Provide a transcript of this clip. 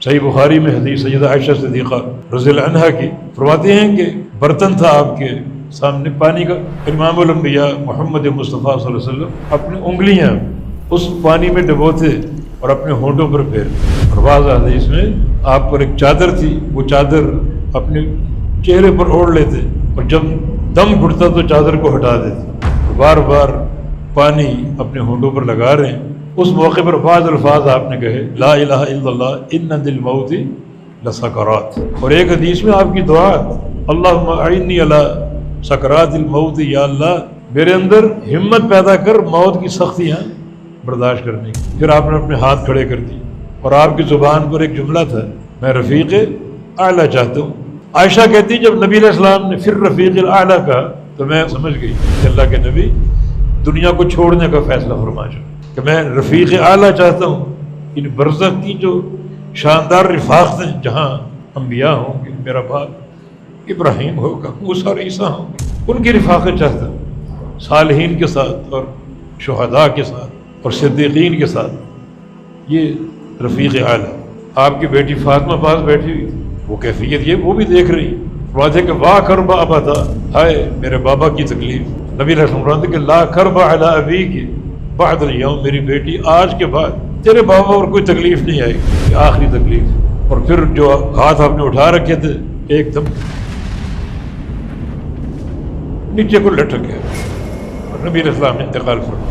صحیح بخاری میں حدیث سیدہ عائشہ صدیقہ رضی اللہ عنہا کی فرماتے ہیں کہ برتن تھا آپ کے سامنے پانی کا، امام الانبیاء محمد مصطفیٰ صلی اللہ علیہ وسلم اپنی انگلیاں اس پانی میں ڈبوتے اور اپنے ہونٹوں پر پھیرتے، اور بعض حدیث میں آپ پر ایک چادر تھی، وہ چادر اپنے چہرے پر اوڑھ لیتے اور جب دم گھٹتا تو چادر کو ہٹا دیتے، بار بار پانی اپنے ہونٹوں پر لگا رہے ہیں۔ اس موقع پر بعض الفاظ آپ نے کہے، لا الہ الا اللہ ان للموت لسکرات، اور ایک حدیث میں آپ کی دعا، اللہم اعنی علی سکرات الموت، یا اللہ میرے اندر ہمت پیدا کر موت کی سختیاں برداشت کرنے کی۔ پھر آپ نے اپنے ہاتھ کھڑے کر دیے اور آپ کی زبان پر ایک جملہ تھا، میں رفیق اعلیٰ چاہتا ہوں۔ عائشہ کہتی جب نبی علیہ السلام نے پھر رفیق الاعلیٰ کہا تو میں سمجھ گئی کہ اللہ کے نبی دنیا کو چھوڑنے کا فیصلہ فرما چکے، کہ میں رفیق اعلیٰ چاہتا ہوں، ان برزخ کی جو شاندار رفاقتیں جہاں انبیاء ہوں گے، میرا باپ ابراہیم ہوگا، موسیٰ اور عیسیٰ ہوں گے، ان کی رفاقت چاہتا ہوں، صالحین کے ساتھ اور شہداء کے ساتھ اور صدیقین کے ساتھ، یہ رفیق اعلیٰ۔ آپ کی بیٹی فاطمہ پاس بیٹھی ہوئی، وہ کیفیت یہ وہ بھی دیکھ رہی، فرماتے کہ واہ کربا ابدا، ہائے میرے بابا کی تکلیف۔ نبی علیہ السلام فرماتے کہ لا کربا علی ابیک بعد الیوم، میری بیٹی آج کے بعد تیرے بابا اور کوئی تکلیف نہیں آئے گی، یہ آخری تکلیف۔ اور پھر جو ہاتھ آپ نے اٹھا رکھے تھے ایک دم نیچے کو لٹک گیا اور نبی علیہ السلام نے انتقال فرمایا۔